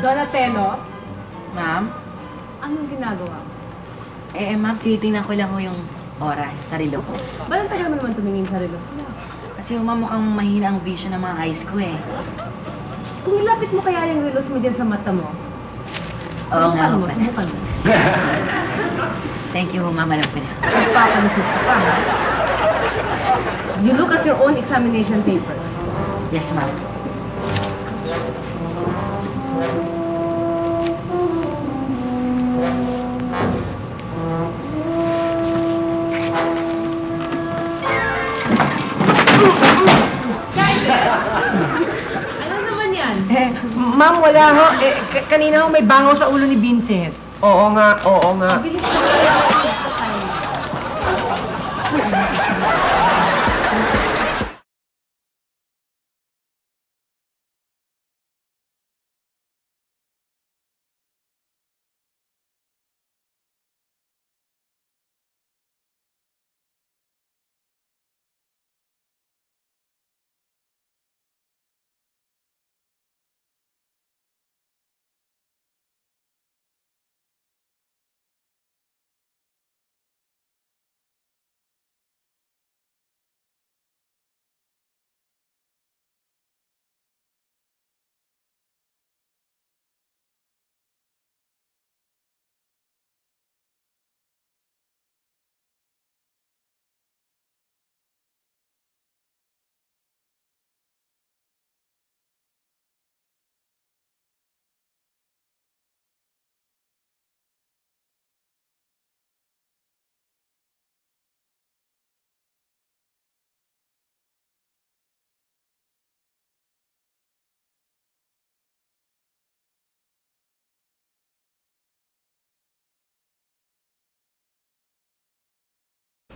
Donatello, Ma'am? anong ginagawa? Ma'am, tinitingnan ko lang ho yung oras sa relo ko. Ba't ang tagal mo naman tumingin sa relos mo? Kasi ma'am, mukhang mahina ang vision ng mga eyes ko eh. Kung ilapit mo kaya yung relos mo dyan sa mata mo, Oo nga ho subukan mo, pala. subukan mo. Thank you ho, ma'am. Alam ko na. Magpapalusot ka pa, ha? You look at your own examination papers. Yes, ma'am. Ano naman yan? Ma'am, wala ho. Kanina ho may bangaw sa ulo ni Vincent. Oo nga, oo nga. Bilis na kaya ako.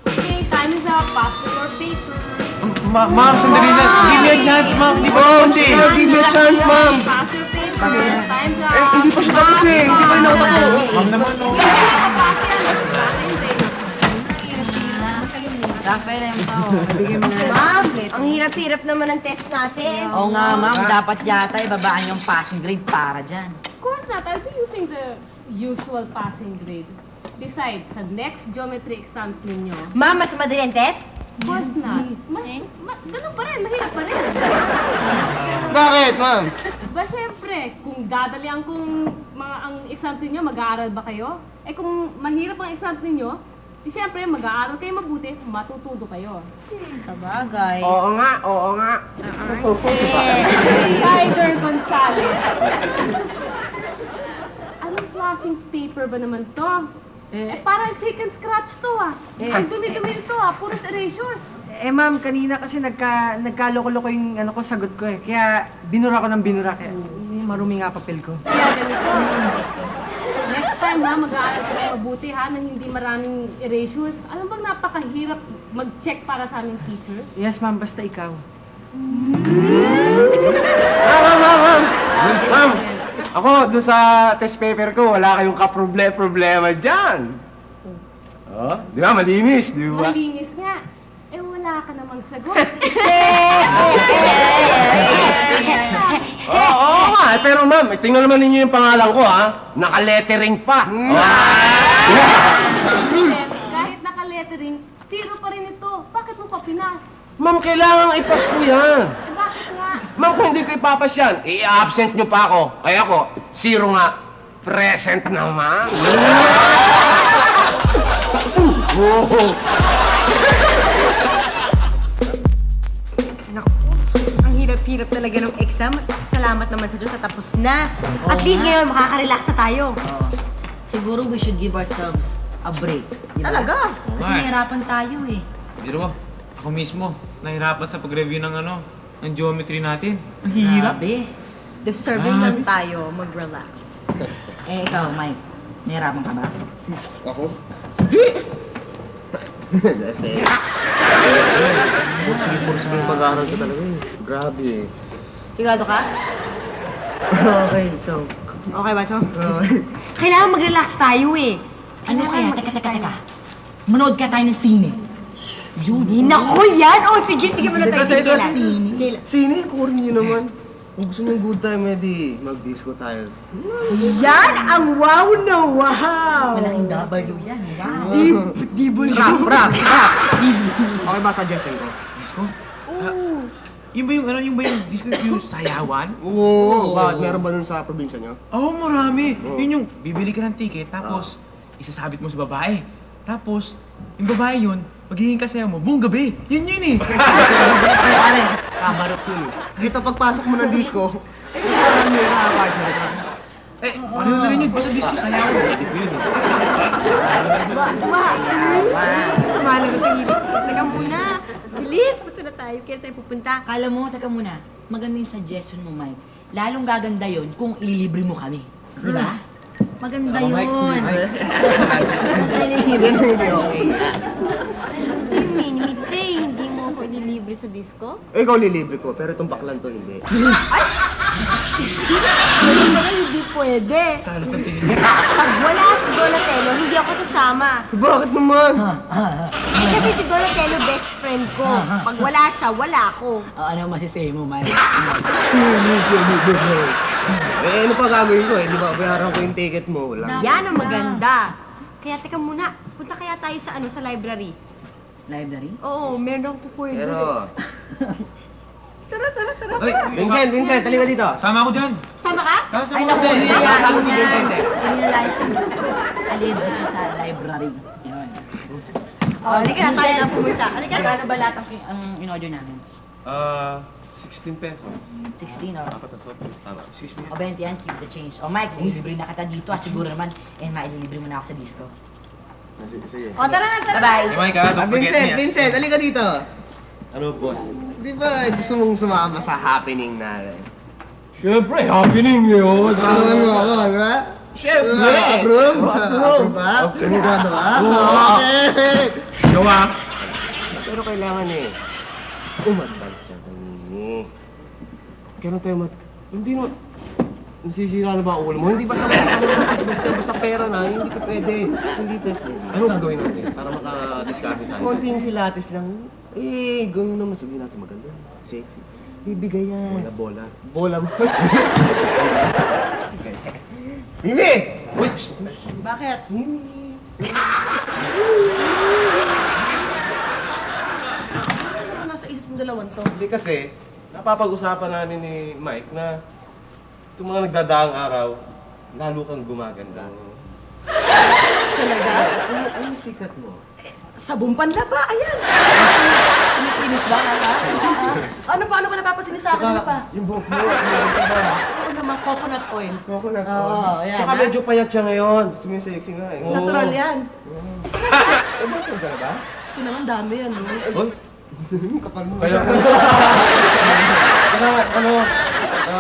Okay, time is up. Pass me your papers. Ma'am, sandali lang. Give me a chance, ma'am. Hindi pa tapos eh. Give me a chance, ma'am. Pass your papers. Time's up. Hindi pa siya tapos eh. Hindi pa rin ako tapos. Ma'am naman, no. Rafael, ayun pa ho. Bigyan mo na. Ma'am, ang hirap-hirap naman ang test natin. Oo nga, ma'am. Dapat yata ibabaan yung passing grade para dyan. Of course not. I'll be using the usual passing grade. Besides, sa next geometry exams ninyo, Ma'am, mas madali ang test? of course not. Ganun pa rin, mahirap pa rin. Bakit, ma'am? Ba, syempre, kung dadalian kung ang exams ninyo, mag-aaral ba kayo? Eh kung mahirap ang exams ninyo, di syempre, mag-aaral kayo mabuti, matututo kayo. Sabagay. Oo nga, oo nga. Ryder Gonzalez. Anong klaseng paper ba naman to? Parang chicken scratch to ah. Ang dumi-dumi nito ah, puros erasures. Ma'am, kanina kasi nagkaloko-loko yung ko, sagot ko eh. Kaya binura ko ng binura. Kaya marumi nga papel ko. Kaya ganito. Next time ha, mag-aaral kayo mabuti ha, nang hindi maraming erasures. Alam bang napakahirap mag-check para sa aming teachers? Yes, ma'am. Basta ikaw. Ma'am. Ako, doon sa test paper ko, wala kayong kaproblema dyan. Oh, di ba? Malinis, di ba? Malinis nga. Eh wala ka namang sagot. Oo nga, pero ma'am, tingnan naman ninyo yung pangalan ko, ha? Naka-lettering pa. Kahit naka-lettering, zero pa rin ito. Bakit mo pa pinas? Ma'am, kailangan ipas ko yan. Eh bakit nga? Ma'am, kung hindi ko ipapas yan, i-absent nyo pa ako. Kaya ako, zero nga. Present naman. Naku, ang hirap-hirap talaga ng exam. Salamat naman sa Diyos sa tapos na. At least ngayon, makaka-relax na tayo. Oo. Siguro we should give ourselves a break. di ba? Talaga? Kasi Oo nga eh. nahirapan tayo eh. Biro mo, ako mismo, nahirapan sa pag-review ng ng geometry natin. Ang hirap. Grabe. Deserving lang tayo mag-relax. Ikaw, Mike. Nahirapan ka ba? Ako? Pursige yung pag-aaral ko talaga eh. Grabe eh. Sigurado ka? Okay, so. Okay ba, Chong? Kailangan mag-relax tayo eh. Ano kaya? Kailangan Teka. Manood ka tayo ng sine. Yun. Naku yan! O sige, manood tayo. Teka, Sige, teka, kailan? Sine, corny nyo naman. Kung gusto niyo good time, edi mag-disco tayo. Yan ang wow na wow! Malaking W yan. Wow. Rap! Okay ba suggestion ko? Disco? Yung ba yung disco yung sayawan? Oo. Bakit? Meron ba nun sa probinsya niyo? Oo, marami. Yun yung bibili ka ng ticket, tapos isasabit mo sa babae. Tapos, yung babae yun, magiging kasaya mo buong gabi. Yun eh. Kasi pare, kabarot yun eh. Dito pagpasok mo ng disco, hindi naman may partner ka. Eh, pareho na rin yun. Basta disco sayawan. Hindi ko yun eh. Lumalabas ang hilig. Teka muna. Bilis, punta na tayo. Kaya tayo pupunta. Kala mo, teka muna, maganda yung suggestion mo, Mike. Lalong gaganda yun kung ililibre mo kami. Di ba? Maganda Ako, yun. Mike. Basta ililibre Yan mo hindi kami. okay. What do you mean? Say, hindi mo ako ililibre sa disco? Eh, ikaw lilibre ko, pero itong baklan to hindi. Ganun naman, hindi pwede. Talo sa tingin. Pag wala si Donatello, hindi ako sasama. Bakit naman? Eh kasi si Donatello best friend ko. Pag wala siya, wala ako. Ano masisay mo, Mike? Eh, ano pa gagawin ko eh? Di ba, bayaran ko yung ticket mo. Wala. Yan ang maganda. Kaya teka muna, punta kaya tayo sa sa library. Library? Oo, meron akong kukwento. Pero, Ay, Vincent, halika dito. sama ako dyan. Sama ka? Sama Ay, ako naku, dyan. hindi yan. Kasama si Vincent eh. Pinilalayan. Allergic ka sa library. Yun. Halika na tayo na pumunta. Halika na. Kano ba lahat ang in-order namin? 16 pesos. 16 or? Excuse me. O 20 yan, keep the change. O Mike, ililibre na kita dito. Siguro naman, maililibre mo na ako sa disco. Sige. O, tara na, tara na. Bye-bye. Hey, Mike, don't forget me. Vincent, halika dito. Ano, boss? Di ba gusto mong sumama sa happening natin? Siyempre, happening yun. Tulungan mo ako, di ba? Siyempre. Approve? Approve ba? Approve ba? Okay! Gawa. Pero kailangan eh, umadvance ka kanini. Kailan tayo Hindi mo... Nasisira na ba ang ulo mo? Hindi basta pera na, hindi pa pwede. Hindi pa pwede. Anong gagawin natin para maka-discard tayo? Konting pilates lang. Eh, gawin naman. Sabihin natin maganda. Sexy. Bibigay yan. Bola. Bola mo. Mimi! Uy! Bakit? Mimi! Ano nasa isip ng dalawan to? Hindi kasi, napapag-usapan namin ni Mike na itong mga nagdadaang araw, lalo kang gumaganda. Talaga? Ano secret mo? Sabong panlaba, ayan! Kumikinis ba, ha? Paano ka napapasin sa akin? Ano pa? Yung buhok mo, meron ka ba? Ano naman, coconut oil. Coconut Oo, yan. Tsaka medyo payat siya ngayon. Gusto mo yung sexy nga eh. Oo. Natural yan. Eh, bakit ka na ba? Gusto naman dami yan, no? Oy, Kapal mo. kaya Tsaka,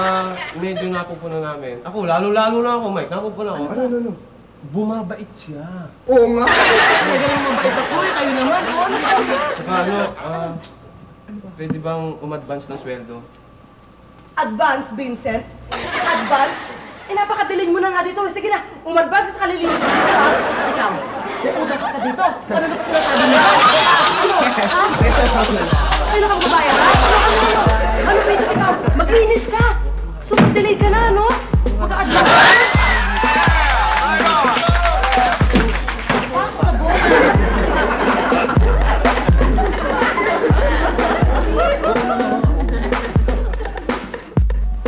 medyo napupunan namin. Ako, lalo-lalo na ako, Mike. Napupunan ako. Ano? Bumabait siya. Oo nga. Talaga lang mabait ako eh, kayo naman. Oo, ano ba? Tsaka pwede bang umadvance ng sweldo? Advance, Vincent? Advance? Eh, napakadiling mo na nga dito. Sige na, umadvance ka sa kalilinis mo dito, ha? At ikaw, uudang ka pa dito. Ano na pa sinasabi niya? Ano? Ha? Kailan kang babae, ha? Ano, Vincent, ikaw? Maglinis ka! Super delay ka na, no? Mag-a-advance ka na?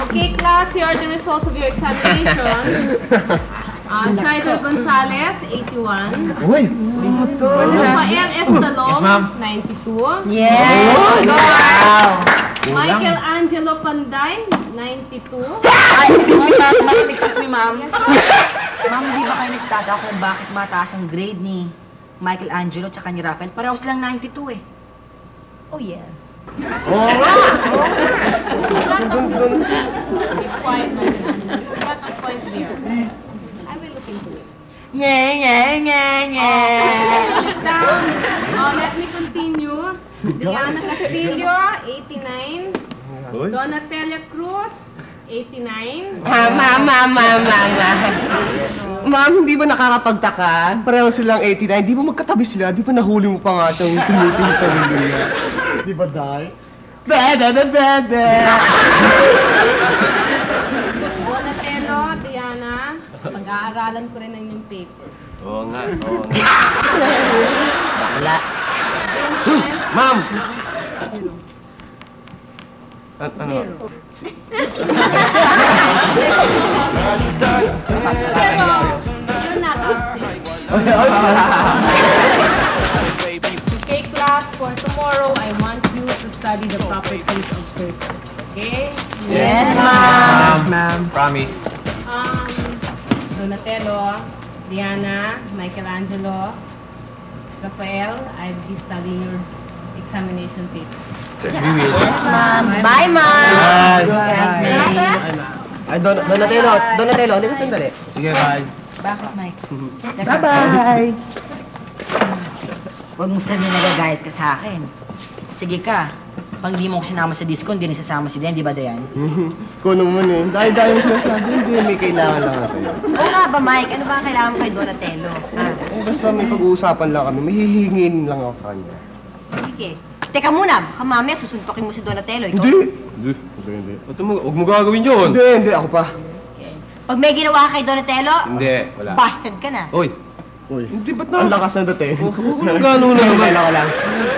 Okay, class, here are the results of your examination. Shider Gonzalez, 81. Uy! Rafael Estalong, Yes, ma'am. 92. Yes! Wow! Michael Angelo Panday, 92. Ay, excuse me, ma'am. Excuse me, ma'am. Ma'am, di ba kayo nagtataka kung bakit mataas ang grade ni Michael Angelo tsaka ni Rafael? Pareho silang 92 eh. Oh, yes. Keep quiet, Michael Angelo. You got a point there. I will look into it. Nye, nye, nye, nye. Sit down. Let me continue. Diana Castillo, 89. Donatella Cruz, 89. Ma'am, hindi ba nakakapagtaka? Pareho silang 89. Di ba magkatabi sila? Di ba nahuli mo pa nga siyang tumuting sa window niya? Di ba, Day? Bebe! Pag-aaralan ko rin ang inyong papers. Oo nga, oo nga. Bakla. Ma'am! Ano? Pero, you're not absent. Okay, class, for tomorrow, I want you to study the properties of circles. Okay? Yes, Ma'am. Promise. Donatello, Diana, Michelangelo, Rafael, I'll be studying your examination papers. We will. Bye, ma'am. Ay, Donatello, hindi ka sandali. Sige, bye. Bakit, Mike? Bye-bye. Huwag mong sabihin nagagayat ka sa akin. Sige ka. Pag di mo ko sinama sa disco, hindi nasasama si Dayan, di ba, Dayan? Ikaw naman eh. Dahil mo sinasabi, hindi, may kailangan lang ako sa'yo. Oo nga ba, Mike? Ano ba ang kailangan mo kay Donatello? Eh, basta may pag-uusapan lang kami, may hihingin lang ako sa kanya. Sige. Teka muna, baka mamaya susuntokin mo si Donatello. Ikaw? Hindi. Huwag mo gagawin yun. Hindi, ako pa. Pag may ginawa ka kay Donatello, Hindi, wala. busted ka na. Uy, Hindi, ba't na? Ang lakas ng dating. walang gano'n na naman. Wala ka lang.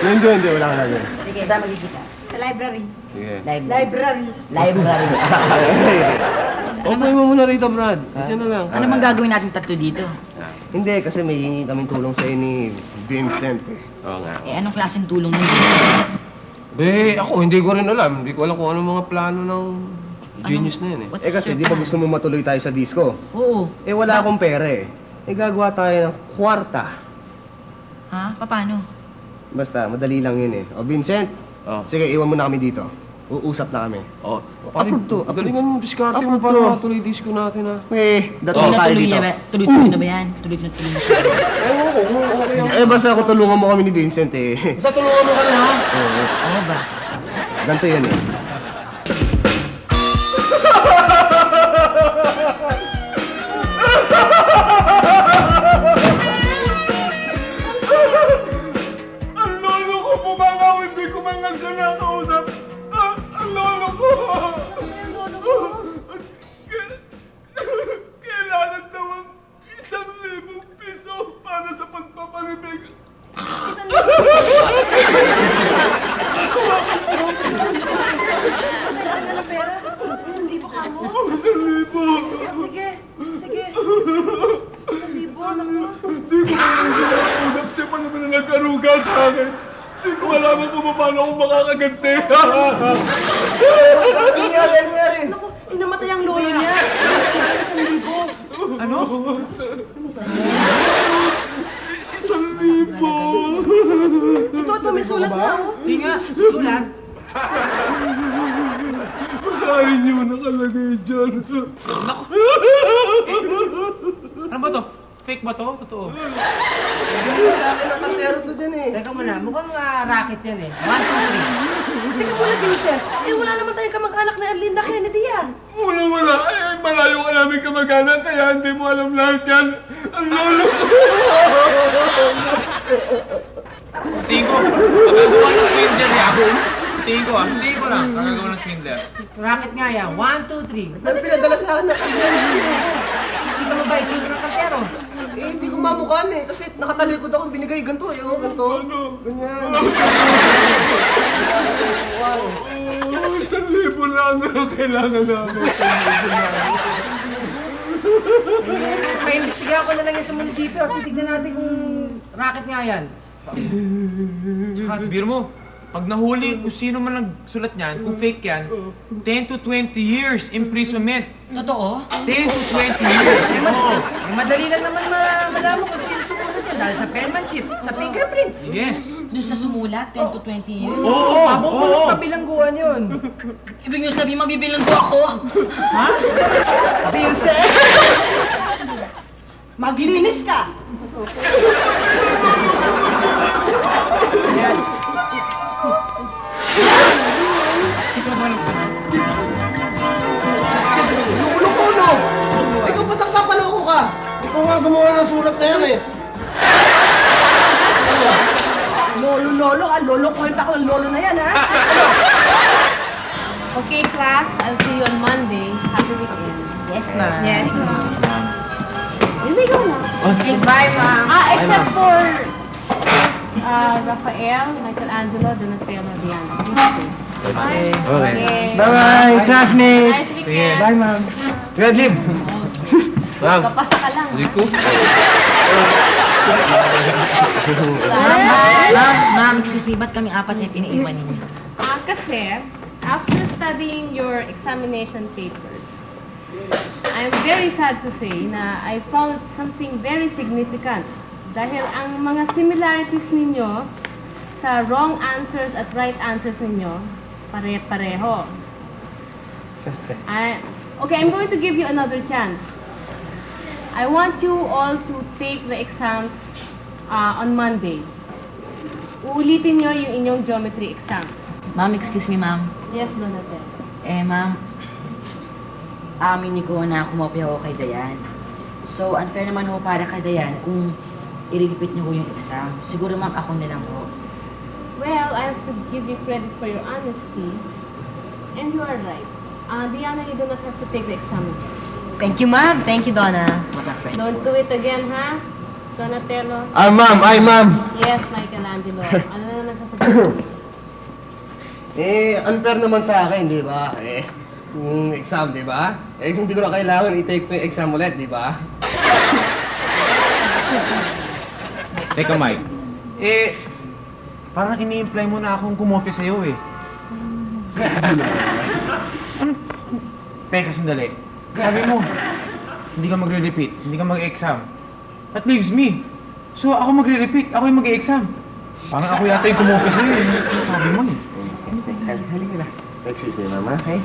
Hindi, wala ka lang. Sige, ba magkikita? Sa library. Sige. Library. Library. Okay mo muna rito, Brad. Diyan na lang. Ano bang gagawin natin tatlo dito? Hindi, kasi may hingi kaming tulong sa'yo ni Vincent eh. Oo nga. Eh, anong klaseng tulong nun? Ako, hindi ko rin alam. Hindi ko alam kung ano mga plano ng genius na yan eh. What's Eh kasi di ba gusto mo matuloy tayo sa disco? Oo. Eh wala akong pera eh. Eh gagawa tayo ng kwarta. Ha? Paano? Basta, madali lang yun eh. O Vincent, Oh. sige, iwan mo na kami dito. Uusap na kami. Oh, Approve to. galingan mo, diskarte mo Approve para to. matuloy disco natin ha. Eh, Tuloy datong na tayo tuloy dito. na ba? Tuloy na ba yan? Tuloy na tuloy na. Eh basta ako tulungan mo kami ni Vincent eh. Basta tulungan mo kami ha. Ano ba? Ganito yun eh. Ang lolo ko pumanaw, hindi ko man lang siya nakausap. Ang lolo ko! Kailangan daw ang 1,000 piso para sa pagpapalibig. Sige, sige. Hindi ko nakausap siya pa naman na nag-aruga sa akin. Hindi ko alam kung paano ako makakaganti. Naku, inamatay ang lolo niya. 1,000. Ano? 1,000. Ito, may sulat na, oh. Di nga, sulat. Basahin niyo nakalagay dyan. Ano ba to? Fake ba to? Totoo? Sa akin ang kantero to dyan eh. Teka muna, mukhang racket yan eh. 1, 2, 3. Teka muna, Vincent. Eh, wala naman tayong kamag-anak na Erlinda Kennedy yan. Wala. Eh, malayo ka namin kamag-anak, kaya hindi mo alam lahat yan. Ang lolo ko. Tingin ko, magagawa ng swindler eh ako. Tingin ko lang, magagawa ng swindler. Racket nga yan. 1, 2, 3. Ano pinadala sa akin? Hindi ka mabait yung kapero. Eh, hindi ko mamukhaan eh. Kasi nakatalikod ako, binigay ganito eh. Oh, ganito. Ganyan. 1,000 lang ang kailangan namin. Pa-imbestigahan ko na lang yan sa munisipyo. Titignan natin kung racket nga yan. Tsaka, biro mo, pag nahuli kung sino man nagsulat niyan, kung fake yan, 10 to 20 years imprisonment. Totoo? 10 to 20 years. Oo. Eh, madali lang naman malaman kung sino sumulat yan. Dahil sa penmanship, sa fingerprints. Yes. Doon sa sumulat, 10 to 20 years. Oo. Pabubulong sa bilangguan yun. Ibig nyo sabihin, mabibilang ko ako. Vincent! Maglinis ka! Ulo ko, no? Ikaw ba't ang papaloko ka? Ikaw nga gumawa ng sulat na yan eh. Lolo, lolo ko ako ng lolo na yan, ha? Okay, class, I'll see you on Monday. Happy weekend. Yes, ma'am. Yes, ma'am. Bye, Ma'am. Except for Rafael, Michelangelo, Donatello, Diana. Okay. Okay. Bye-bye, classmates. Nice weekend. Bye, Ma'am. Good, Lib. Ma'am. Kapasa ka lang. Rico? Ma'am, excuse me, ba't kami apat na piniiwan ninyo? Kasi, after studying your examination papers, I'm very sad to say na I found something very significant. Dahil ang mga similarities ninyo sa wrong answers at right answers ninyo, pare-pareho. Okay, I'm going to give you another chance. I want you all to take the exams on Monday. Uulitin nyo yung inyong geometry exams. Ma'am, excuse me, ma'am. Yes, Donatello. Ma'am, amin ko na kumopya ako kay Dayan. So, unfair naman ho para kay Dayan kung i-repeat niyo ho yung exam. Siguro, ma'am, ako na lang ho. Well, I have to give you credit for your honesty. And you are right. Diana, you do not have to take the exam again. Thank you, ma'am. Thank you, Donna. Magka-friends Don't ho. do it again, ha? Donatello? Ma'am. Ay, ma'am. Yes, Michelangelo. Ano na nasasabihin? Unfair naman sa akin, di ba? Yung exam, di ba? Kung hindi ko na kailangan, i-take ko yung exam ulit, di ba? Teka, Mike. Parang ini-imply mo na akong kumopya sa'yo eh. Ano? Teka, sandali. Sabi mo, hindi ka magre-repeat, hindi ka mag-exam. That leaves me. So, ako magre-repeat, ako yung mag-exam. Parang ako yata yung kumopya sa'yo eh. Yung sinasabi mo eh. Halika na. Excuse me, mama, okay?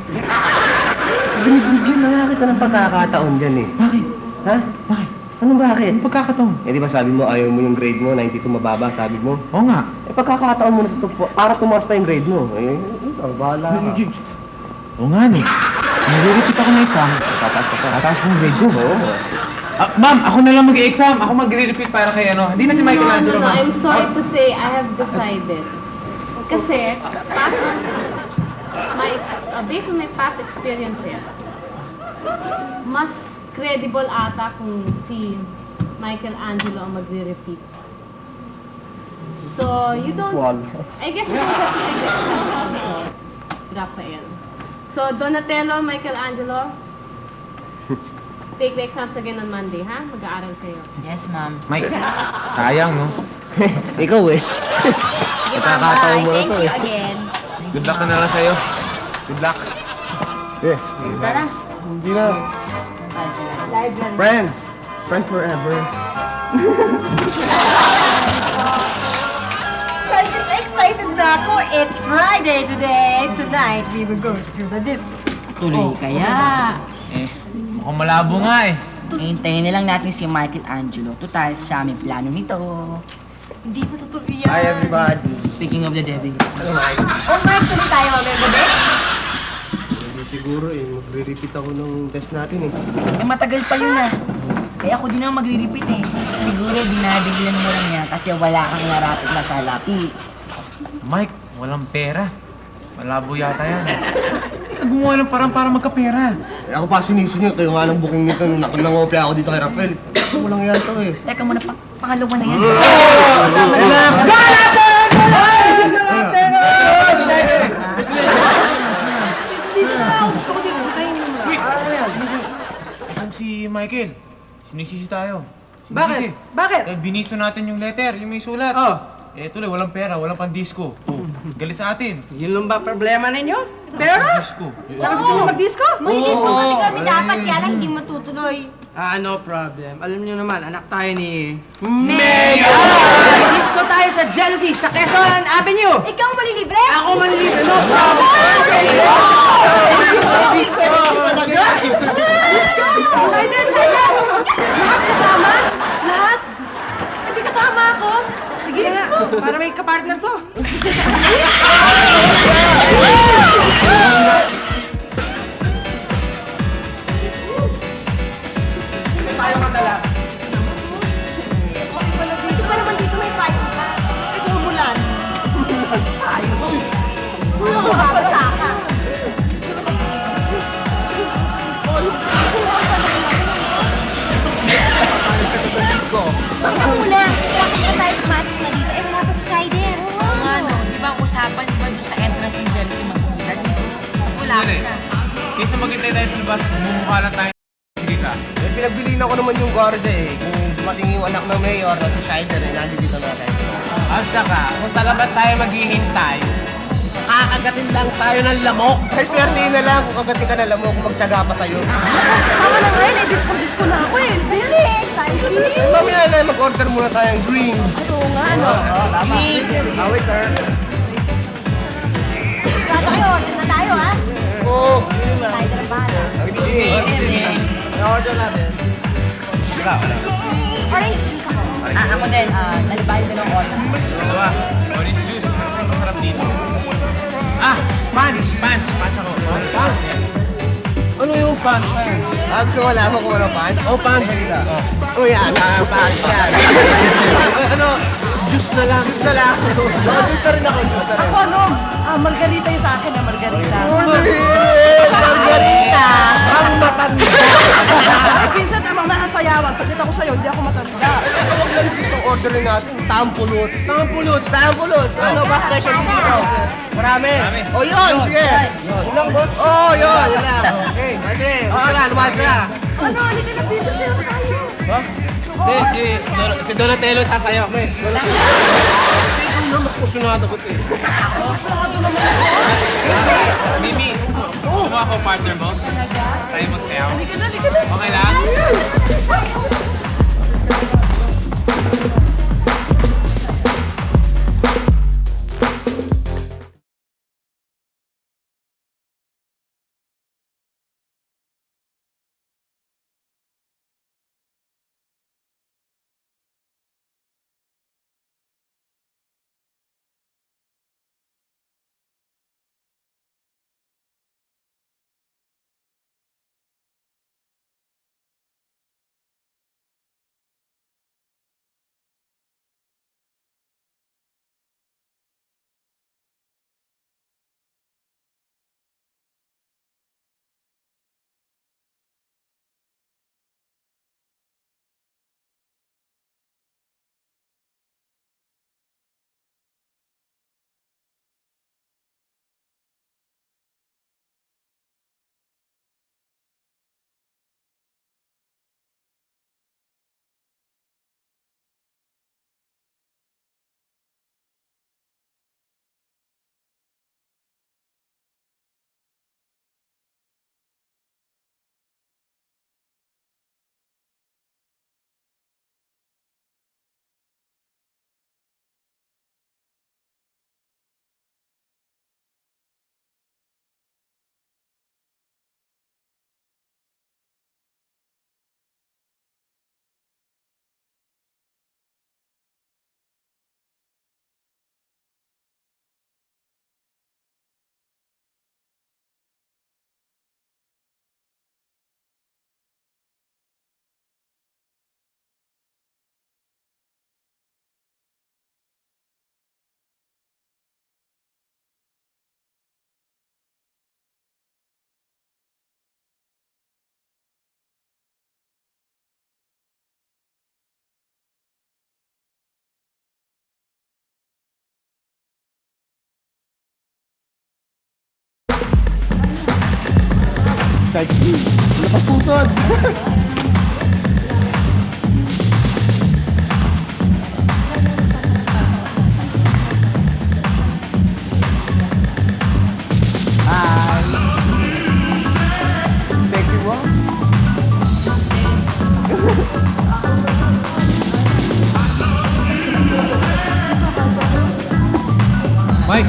Binibigyan na nga kita ng pagkakataon dyan eh. Bakit? Ha? Bakit? Anong bakit? Ang pagkakataon? Di ba sabi mo ayaw mo yung grade mo, 92 mababa, sabi mo? Oo nga. Pagkakataon mo na ito para tumaas pa yung grade mo. Ang bahala ka. Oo nga no. Mag-repeat ako ng exam. Tataas ka pa. Tataas mo yung grade ko. Oo. Ma'am, ako na lang mag-exam. Ako mag-repeat para kay ano. Hindi na si Michelangelo, No, ma'am. I'm sorry to say, I have decided. Kasi, based on my past experiences, mas credible ata kung si Michelangelo ang magre-repeat. So, you don't... I guess you don't have to take the exams also, Rafael. So, Donatello, Michelangelo, take the exams again on Monday, ha? Mag-aaral kayo. Yes, ma'am. Mike, sayang no. Ikaw eh. Pagkakataon mo na to eh. again. Good luck na lang sa'yo. Good luck. Tara. Hindi na. Friends. Friends forever. Excited na ako. It's Friday today. Tonight, we will go to the disco. Tuloy kaya. Mukhang malabo nga eh. Hintayin na lang natin si Michelangelo. Total, siya may plano nito. Hindi mo tutuloy yan. Hi everybody. Speaking of the devil. Oh, Mark, tuloy tayo mamaya gabi. Hindi siguro eh. Magre-repeat ako ng test natin eh. Matagal pa yun ah. Kaya ako din naman magre-repeat eh. Siguro dinadilan mo lang yan kasi wala kang narapit na salapi. Mike, walang pera. Malabo yata yan. Hindi ka gumawa ng parang para magkapera. Ako pa sinisingil. Kayo nga ng booking nito. Nangopya ako dito kay Rafael. Walang yan to eh. Teka muna, pangalawa na yan. Dito na ako. Gusto ko dito. Basahin mo na. Itong si Michael, sinisisi tayo. Bakit? Bakit? Eh, binisto natin yung letter, yung may sulat. Oh. Eh, tuloy, walang pera, walang pang-disco. Galit sa atin. Yun lang ba problema ninyo? Pero? Disco. Tsaka gusto nyo mag-disco? May disco kasi kami dapat. Kaya lang hindi matutuloy. No problem. Alam niyo naman, anak tayo ni... Mayor! Mag-disco tayo sa Jealousy sa Quezon Avenue! Ikaw malilibre? Ako manilibre, no problem! Excited! Lahat kasama? Lahat? Hindi kasama ako? Sige na, para may kapartner to. Hindi tayo madala. Dito pa naman dito may private ka. Ito umulan. Tayo. Babasa ka. Ikaw muna, bakit na tayo pumasok na dito? Eh, wala pa si Shider. Oo nga, no. Di ba ang usapan, di ba doon sa entrance ni Jello si Magpita? Wala pa siya. Kaysa maghintay tayo sa labas, bumukha lang tayo. Sige ka. Eh, pinagbiliin ako naman yung guardia eh. Kung dumating yung anak ng mayor na si Scheider eh, nandito na tayo. At saka, kung sa labas tayo maghihintay, kakagatin lang tayo ng lamok. Ay, swertein na lang kung kagating ka na lamok, kung magtyaga pa sa'yo. Tama na ngayon, eh, disco na ako eh. Very exciting. Eh, mamaya na, mag-order muna tayong drinks. Oo nga, ano? Ah, waiter. Sigurado kayo, order na tayo, ha? Oo. Shider ang bahala. Order natin. Orange juice ako. Ako din, nalibayan din ang order. Dalawa. Orange juice. Masarap dito. Ah! Punch ako. Ano yung pants? Gusto mo alam kung ano pants? Oh, pants. Dito. Uy, pants yan. Ano? Juice na lang. Gusto lang. Juice na rin ako. Juice na rin. Ako ano? Margarita yung sa akin, margarita. Margarita! Ang matanda. Eh, pinsan, tamang nakasayawan. Pagkita ko sa'yo, hindi ako matanda. Huwag lang isang orderin natin. Tampulot. Tampulot. Tampulot. Ano ba specialty dito? Marami. O yun, sige. Unang boss? Oo, yun. Yun lang. Okay. Okay. Gusto na, lumayas ka na. Ano, halika na, pinsan, sa'yo tayo. Hindi, si Donatello sasayaw. Ikaw na, mas kusunado ko eh. Mimi, gusto mo ako partner mo? Tayo magsayaw. Halika na, halika na. Okay lang? Kahit lapas pusod. Hi. Sexy mo? Mike!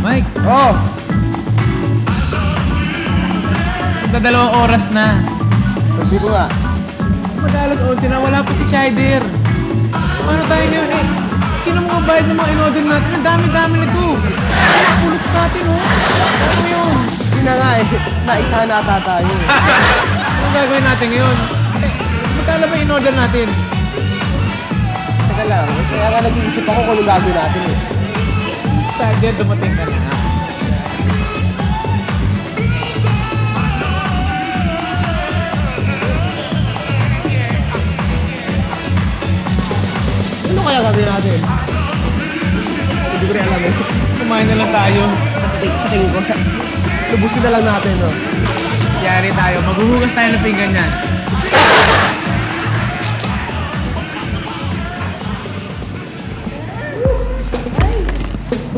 Mike! Oh! Magdadalawang oras na. Kasi ko nga. Madalas 11 na, wala pa si Shider. Paano tayo ngayon eh? Sino mga bayad ng mga in-order natin? Ang dami-dami nito. Puluts natin oh. Ano yun? Yun na nga eh. Naisa na ata tayo eh. Ano gagawin natin ngayon? Magkano ba in-order natin? Teka lang. Kaya nga nag-iisip ako kung anong gagawin natin eh. Shider, dumating ka na. kaya gagawin natin? Hindi ko rin alam eh. Kumain na lang tayo. Sa tingin ko. Lubusin na lang natin, no? Yari tayo. Maghuhugas tayo ng pinggan yan.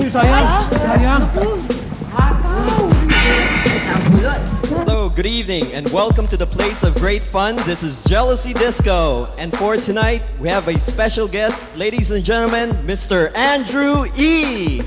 Uy, sayang! Sayang! Hello, good evening, and welcome to the place of great fun. This is Jealousy Disco, and for tonight, we have a special guest, ladies and gentlemen, Mr. Andrew E.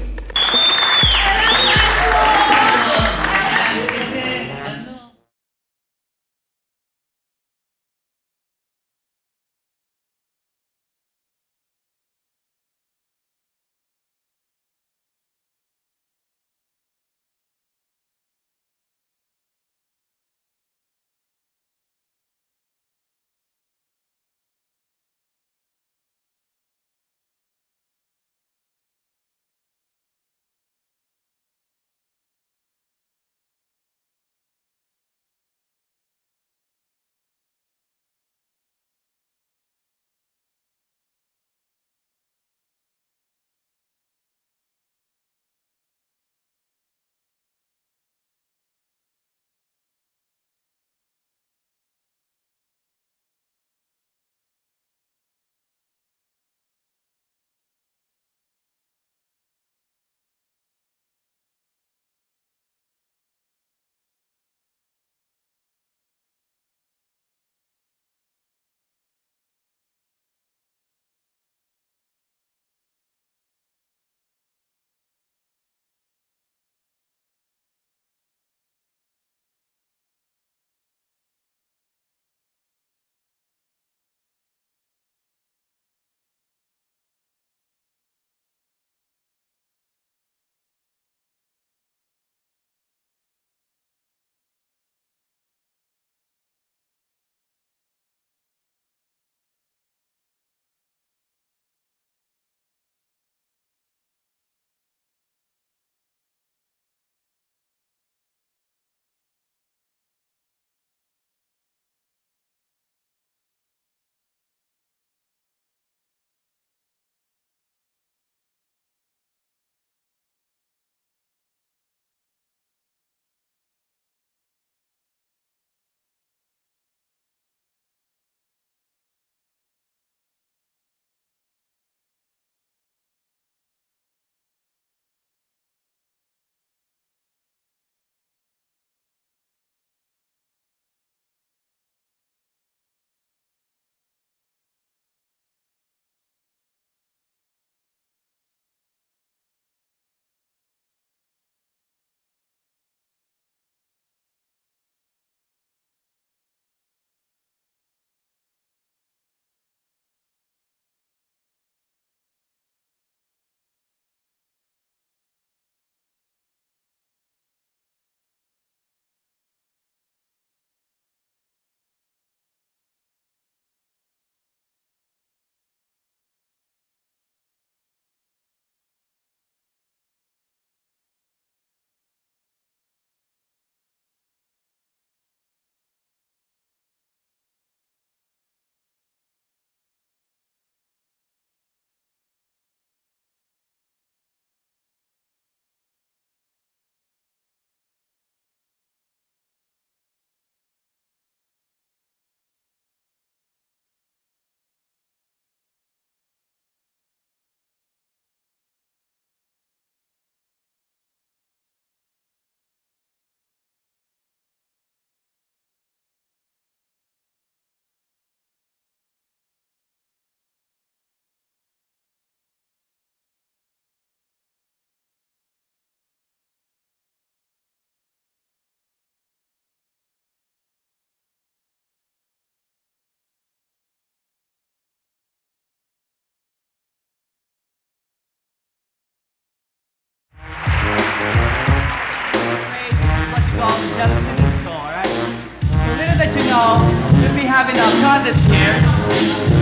Jealousy Disco, alright? So little that you know, we'll be having a contest here.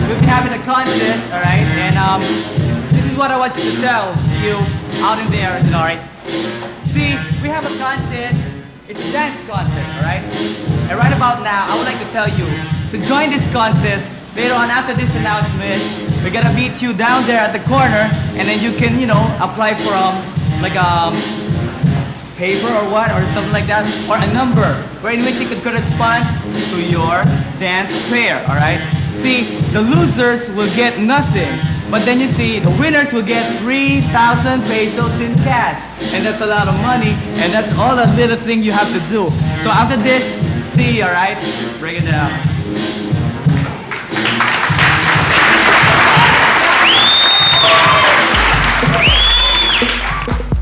We'll be having a contest, alright? And this is what I want you to tell you out in there, alright? See, we have a contest. It's a dance contest, alright? And right about now, I would like to tell you to join this contest later on after this announcement. we're gonna meet you down there at the corner, and then you can, apply for like paper or what, or something like that, or a number, where in which it could correspond to your dance pair. All right. See, the losers will get nothing, but then you see the winners will get 3,000 pesos in cash, and that's a lot of money, and that's all a little thing you have to do. So after this, see, all right, break it down.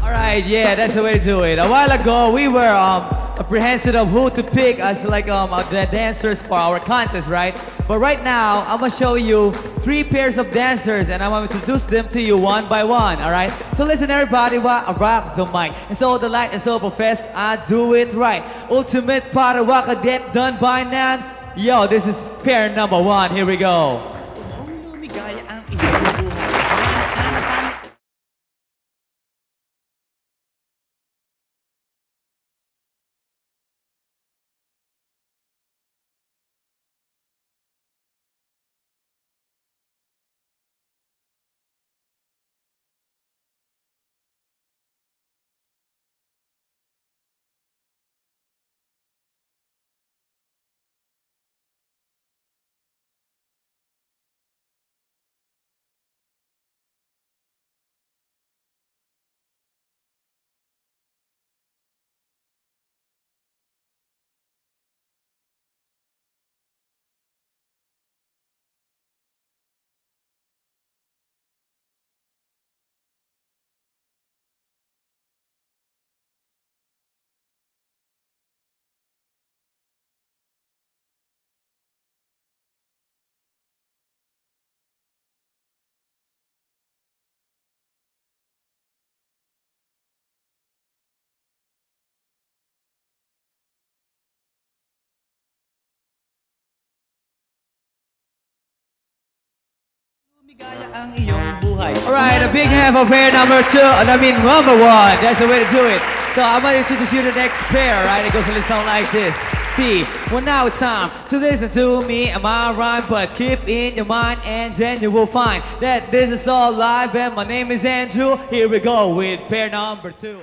All right, yeah, that's the way to do it. A while ago, we were apprehensive of who to pick as like the dancers for our contest, right? But right now, I'm gonna show you 3 pairs of dancers, and I'm gonna introduce them to you one by one, all right? So listen, everybody, rock the mic. And so the light and so profess, I do it right. Ultimate para waka get done by nan. Yo, this is pair number 1. Here we go. Alright, a big hand for pair number 2, number 1. That's the way to do it. So I'm gonna introduce you to the next pair, right? It goes a little something like this. See, well now it's time to listen to me and my rhyme, but keep in your mind, and then you will find that this is all live, and my name is Andrew. Here we go with pair number 2.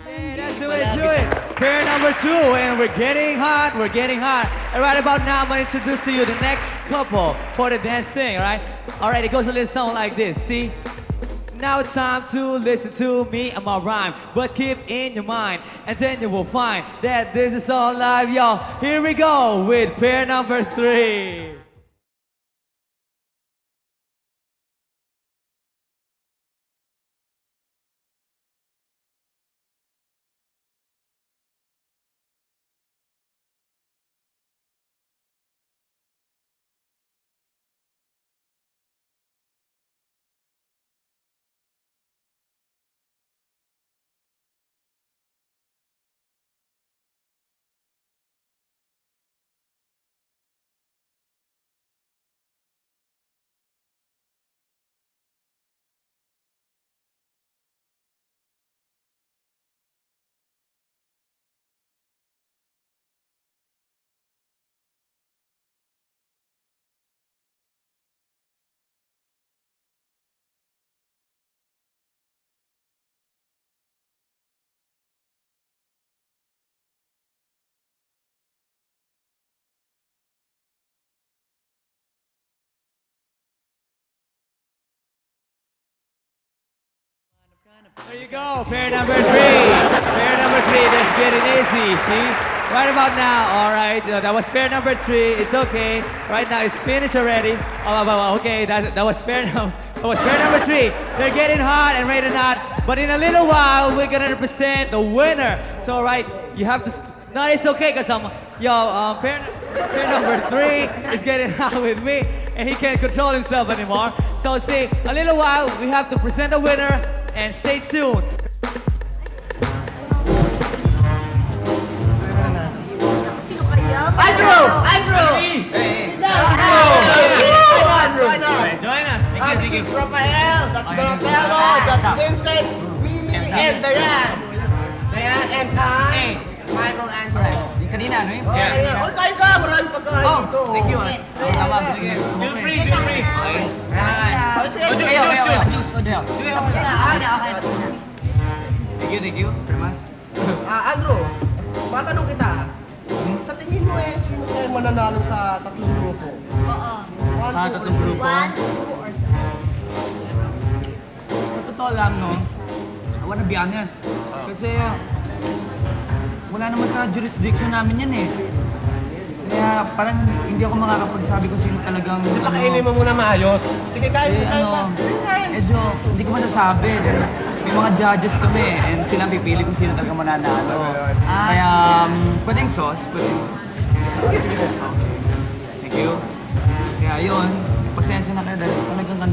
Yeah, that's the way to do it. Pair number 2, and we're getting hot, And right about now, I'm gonna introduce to you the next couple for the dance thing, alright? Alright, it goes a little something like this, see? Now it's time to listen to me and my rhyme, but keep in your mind, and then you will find that this is all live, y'all. Here we go with pair number 3. There you go, pair number 3. Pair number 3, that's getting easy, see? Right about now, all right. That was pair number 3. It's okay. Right now, it's finished already. Okay, that was pair number 3. They're getting hot and ready to knot. But in a little while, we're gonna present the winner. So, right, you have to. No, it's okay, cause pair number 3 is getting hot with me, and he can't control himself anymore. So, see, a little while, we have to present the winner, and stay tuned. Andrew! Sit down! Join us. This is Rafael, that's Donatello, that's Vincent, Mimi, and Dayan. Dayan and Michael Angelo. Yung kanina, ano yun? Oh, kain ka! Maraming pagkain dito. Thank you. Feel free. Okay. Thank you very much. Andrew, matanong kita. Sa tingin mo sino kaya mananalo sa tatlong grupo? Sa tatlong grupo? 1, 2, or 3. Sa totoo lang, no? I wanna be honest. Kasi wala naman sa jurisdiction namin yan eh. Kaya parang hindi ako makakapagsabi kung sino talagang... Pakainin mo muna maayos. Sige, kain mo. Medyo hindi ko masasabi. May mga judges kami and silang pipili kung sino talagang mananalo. Kaya pwedeng sauce, pwedeng... Thank you. Kaya yun, pasensya na kayo dahil talagang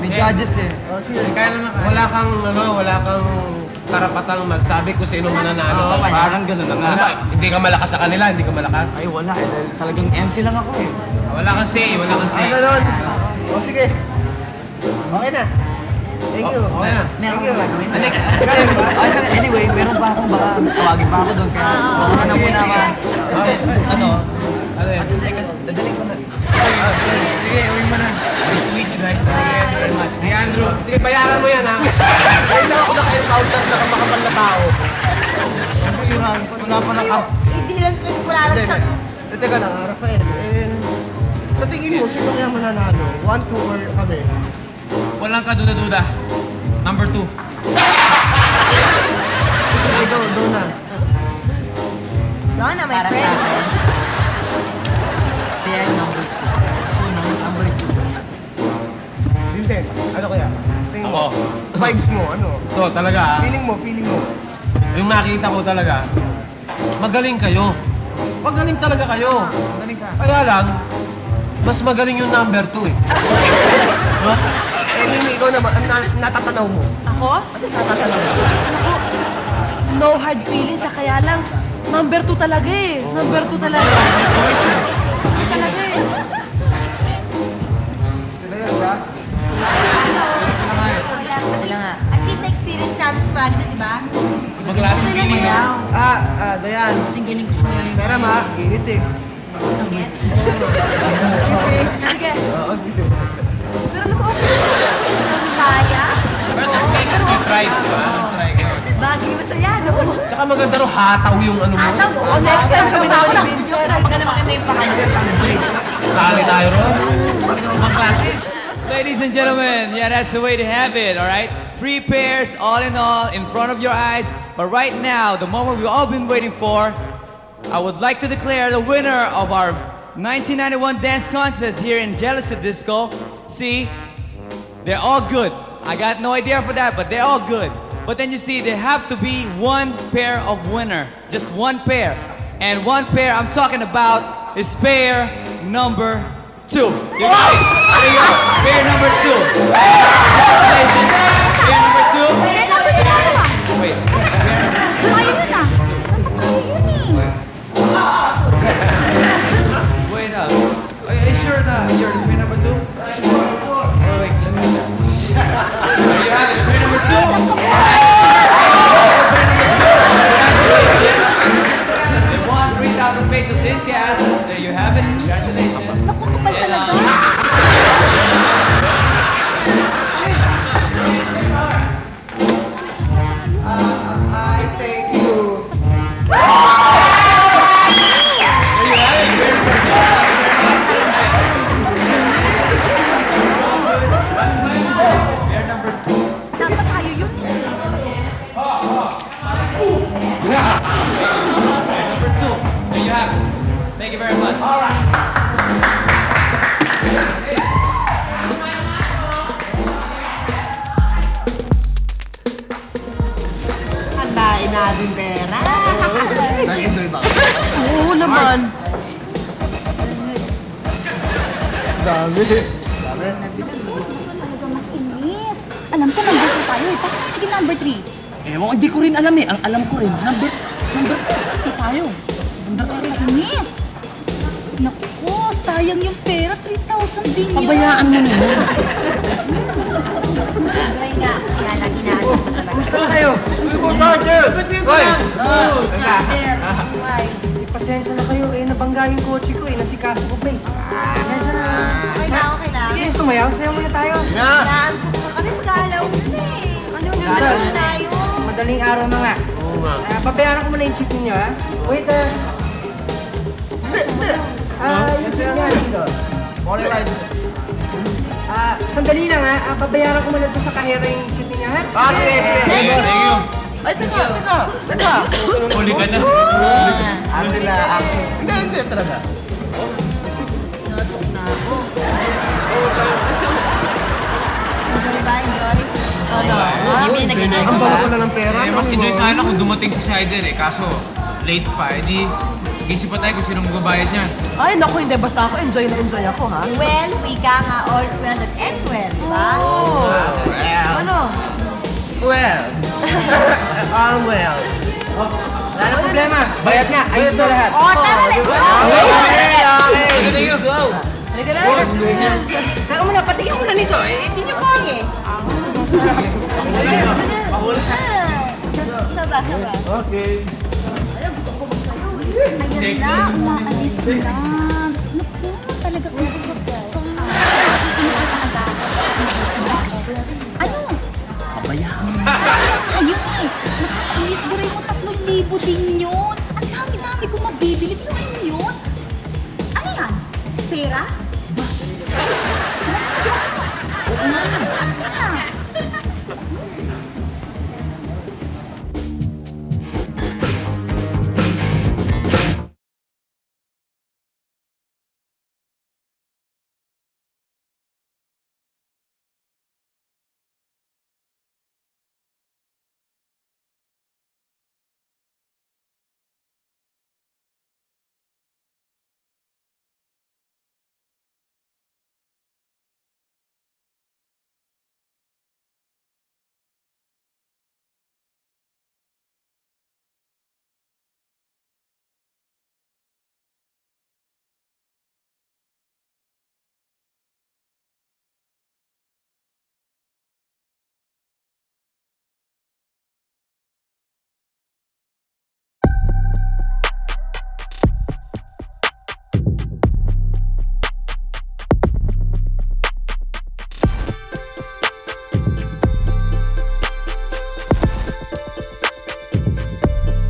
may judges eh. Wala kang karapatang magsabi kung sino mananalo. Parang gano'n na nga. Ano ba? Hindi ka malakas sa kanila, hindi ka malakas. Ay wala eh, dahil talagang MC lang ako eh. Wala kang say, wala kang say. Ganon. O sige. Okay na. Thank you. Okay na. Thank you. Anyway, meron pa akong baka tawagin pa ako doon kaya baka na muna ako. Kasi Ano yan? dadaling ko na. Sige, uwi mo na. Nice to meet you guys. Thank you very much. Hey, Andrew. Sige, bayaran mo yan, ha? Kaya lang ako naka-encounter sa makapal na tao. Wala pa na Hindi lang kasi wala lang siya. Teka lang, Rafael. Sa tingin mo, sino kaya mananalo? 1, 2, or kami? Walang kaduda-duda. Number 2. Ikaw, Donna. Donna, my friend. Pair number 2. Vincent, ano kaya? Tingin mo? Ako. Vibes mo, ano? Ito, talaga, ha? Feeling mo. Yung nakita ko talaga, magaling kayo. Magaling talaga kayo. Kaya lang, mas magaling yung number 2 eh. No? Mimi, ikaw naman, ano natatanaw mo? Ako? Ano natatanaw mo? Ako, no hard feelings, kaya lang, number 2 talaga eh. Number 2 talaga. Talaga eh. Sila yan, ba? At least na-experience namin si Magda, di ba? Maglasing feeling na. Dayan. Kasing galing ko sa mga Pera ma, init eh. Get? Excuse me. Sige. Pero alam mo, okay. Sayang. Bagay masaya, no? Tsaka maganda ro hataw yung ano mo. Ataw, O, next time kami naman ni Vincent. Maganda maganda yung pakanya. Sali tayo ron. Ladies and gentlemen, yeah, that's the way to have it, all right? 3 pairs, all in front of your eyes. But right now, the moment we've all been waiting for, I would like to declare the winner of our 1991 dance contest here in Jealousy Disco. See, they're all good. I got no idea for that, but they're all good. But then you see, there have to be 1 pair of winner, just 1 pair. And 1 pair I'm talking about is pair number 2. You got it? There you go. Pair number 2. Congratulations. Pair number 2. Wait. Ayun yun ah. Ayun eh. Wait up. Are you sure that you're the pair number 2? Oh, wait, let me check. There you have it, pair number 2. Pair number 2. Congratulations. They won 3,000 pesos in cash. There you have it. Congratulations. Naku, kapal talaga. I thank you. There you have it. Pair number 2. Dami. Talaga makinis. Alam ko, number 2 tayo eh. Bakit tayo naging number 3? Ewan, hindi ko rin alam eh. Ang alam ko rin, number 2 tayo. Makinis. Naku, sayang yung pera. 3,000 din yun. Pabayaan mo na yun. Ay nga, kaya lagi na ano talaga. Kumusta na kayo? Hoy! Pasensya na kayo eh. Nabangga yung kotse ko eh. Nasikaso ko pa eh. Pasensya na. Okay lang. Gusto sumayaw? Sayaw muna tayo. Naantok na kami, magkalaw na eh. Ano na tayo? Madaling araw na nga. Oo nga. Papayaran ko muna yung chip ninyo, ha? Waiter! Yung chip niya, dito. Sandali lang, ha? Papayaran ko muna doon sa kahera yung chip ninyo, ha? Sige. Thank you. Ay, teka. Huli ka na. Akin na, akin. Hindi talaga. Enjoy ba? Enjoy? Hindi na ganyan. Ang bawal pala ng pera. Mas enjoy sana kung dumating si Shider eh. Kaso, late pa. Eh di, mag-isip pa tayo kung sino magbabayad niya. Ay, naku, hindi. Basta ako, enjoy na enjoy ako, ha? Well, wika nga, all's well that ends well, di ba? Ano? Well. Well. Wala na problema. Bayad na. Ayos na lahat. O, tara, let's go! Thank you. Halika na. Teka muna, patingin muna nito. Hindi nyo O, sige. Saba. Okay. Ayun na, umaalis na. Naku, talaga ikinis na talaga. Ano? Pabayaan mo. Ayun eh. Nakakainis, buray mo 3,000 din yun.